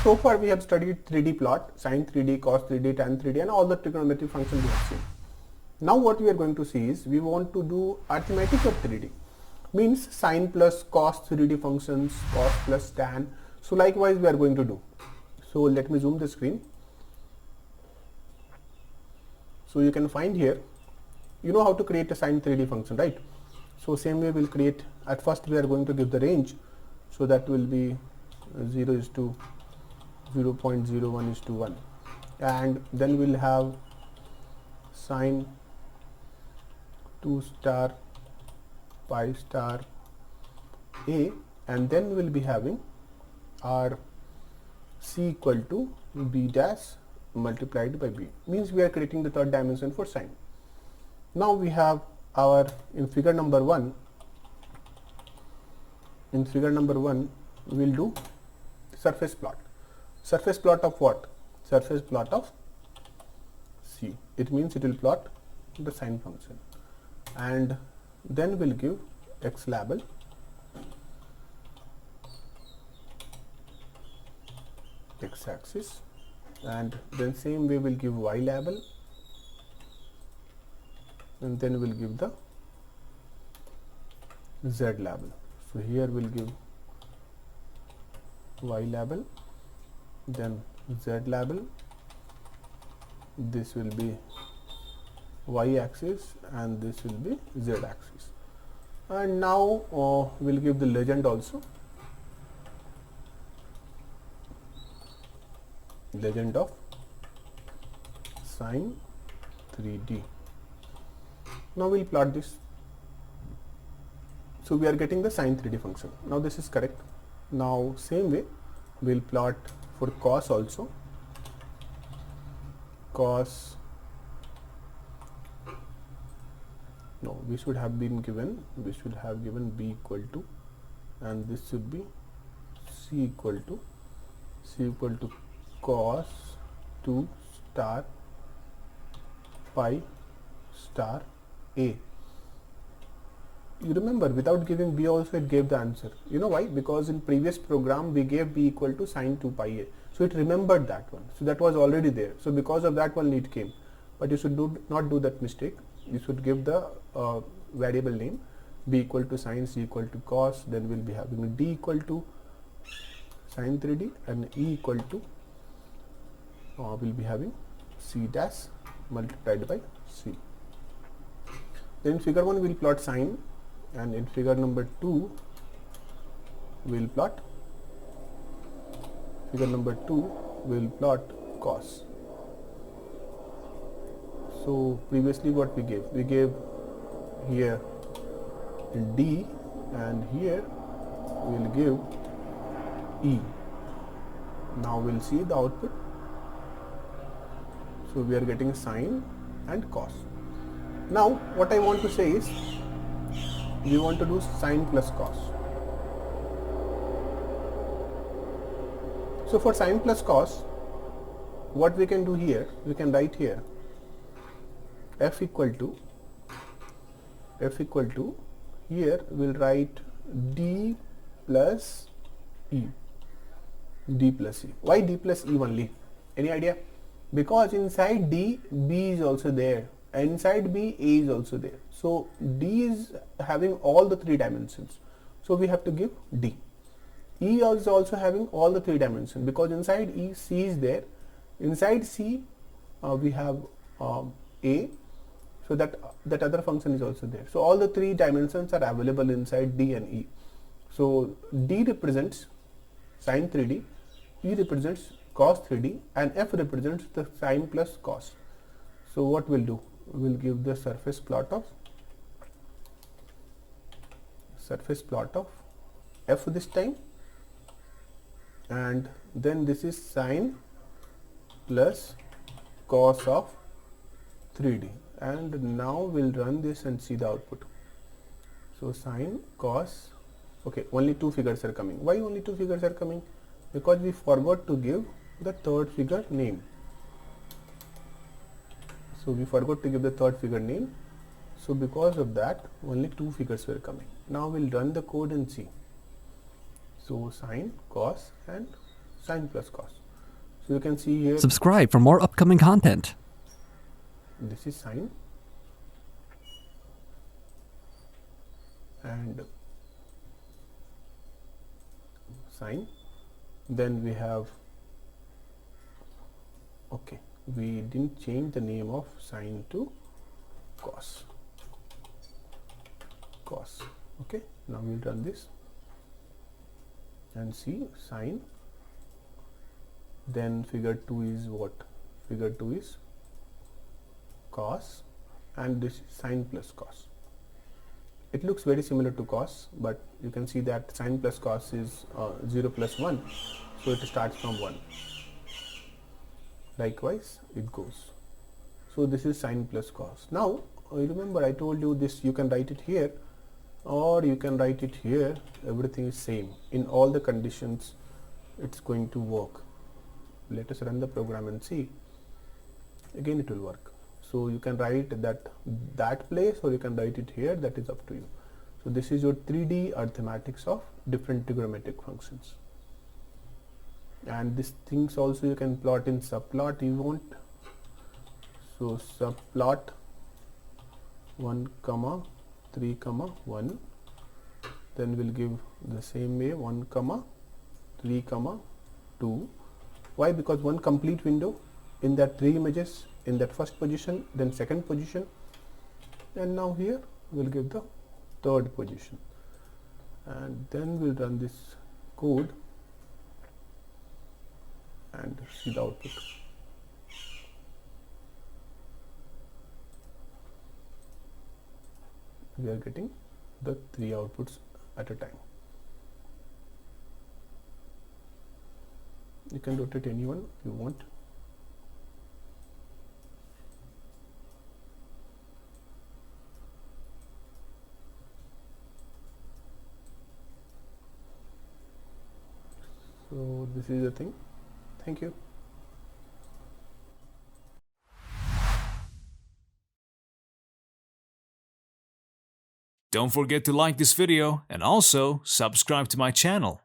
So far we have studied 3D plot, sine 3D, cos 3D, tan 3D, and all the trigonometric functions we have seen. Now what we are going to see is we want to do arithmetic of 3D, means sine plus cos 3D functions, cos plus tan. So likewise we are going to do. So let me zoom the screen. So you can find here, you know how to create a sine 3D function, right? So same way we'll create, at first we are going to give the range, so that will be 0 is to 0.01 is to 1, and then we'll have sine 2 star pi star a, and then we'll be having our c equal to b dash multiplied by b, means we are creating the third dimension for sine. Now we have our, in figure number 1, we'll do surface plot. Surface plot of what? Surface plot of C. It means it will plot the sine function, and then we'll give x label, x axis, and then same way we'll give y label, and then we'll give the z label. So here we'll give y label, then z label, this will be y axis, and this will be z axis. And now we'll give the legend also, legend of sine 3D. Now we'll plot this. So we are getting the sine 3D function. Now this is correct. Now same way we'll plot for cos also. Cos, no, we should have given b equal to, and this should be c equal to cos 2 star pi star a. You remember, without giving b also it gave the answer. You know why? Because in previous program we gave b equal to sine 2 pi a. So it remembered that one. So that was already there. So because of that one it came. But you should not do that mistake. You should give the variable name, b equal to sine, c equal to cos. Then we'll be having d equal to sine 3D, and e equal to we'll be having c dash multiplied by c. Then figure 1 we'll plot sine, and in figure number 2 we'll plot cos. So previously what we gave here d, and here we'll give e. Now we'll see the output. So we are getting sine and cos. Now what I want to say is, we want to do sine plus cos. So for sine plus cos, what we can do here, we can write here f equal to, here we'll write d plus e. Why d plus e only? Any idea? Because inside d, b is also there, and inside b, a is also there. So d is having all the 3 dimensions, so we have to give d. E is also having all the 3 dimensions, because inside e, c is there. Inside c we have a, so that other function is also there. So all the 3 dimensions are available inside d and e. So d represents sine 3D, e represents cos 3D, and f represents the sine plus cos. So what we'll do, we'll give the surface plot of f this time, and then this is sine plus cos of 3D, and now we'll run this and see the output. So sine, cos, okay, only 2 figures are coming. Why only 2 figures are coming? Because we forgot to give the third figure name. So we forgot to give the third figure name. So because of that, only 2 figures were coming. Now we'll run the code and see. So sine, cos, and sine plus cos. So you can see here, Subscribe for more upcoming content. this is sine and sine. Then we have, okay, we didn't change the name of sine to cos. Okay, now we'll run this and see sine. Then figure 2 is what? Figure 2 is cos, and this is sine plus cos. It looks very similar to cos, but you can see that sine plus cos is 0 plus 1, so it starts from 1. Likewise it goes. So this is sine plus cos. Now remember I told you this, you can write it here or you can write it here. Everything is same. In all the conditions it's going to work. Let us run the program and see. Again it will work. So you can write that place or you can write it here, that is up to you. So this is your 3D arithmetics of different trigonometric functions. And these things also you can plot in subplot you want. So subplot 1 comma 3 comma 1, then we'll give the same way 1 comma 3 comma 2. Why? Because one complete window in that 3 images, in that first position, then second position, and now here we'll give the third position, and then we'll run this code and see the output. We are getting the 3 outputs at a time. You can rotate anyone you want. So this is the thing. Thank you. Don't forget to like this video and also subscribe to my channel.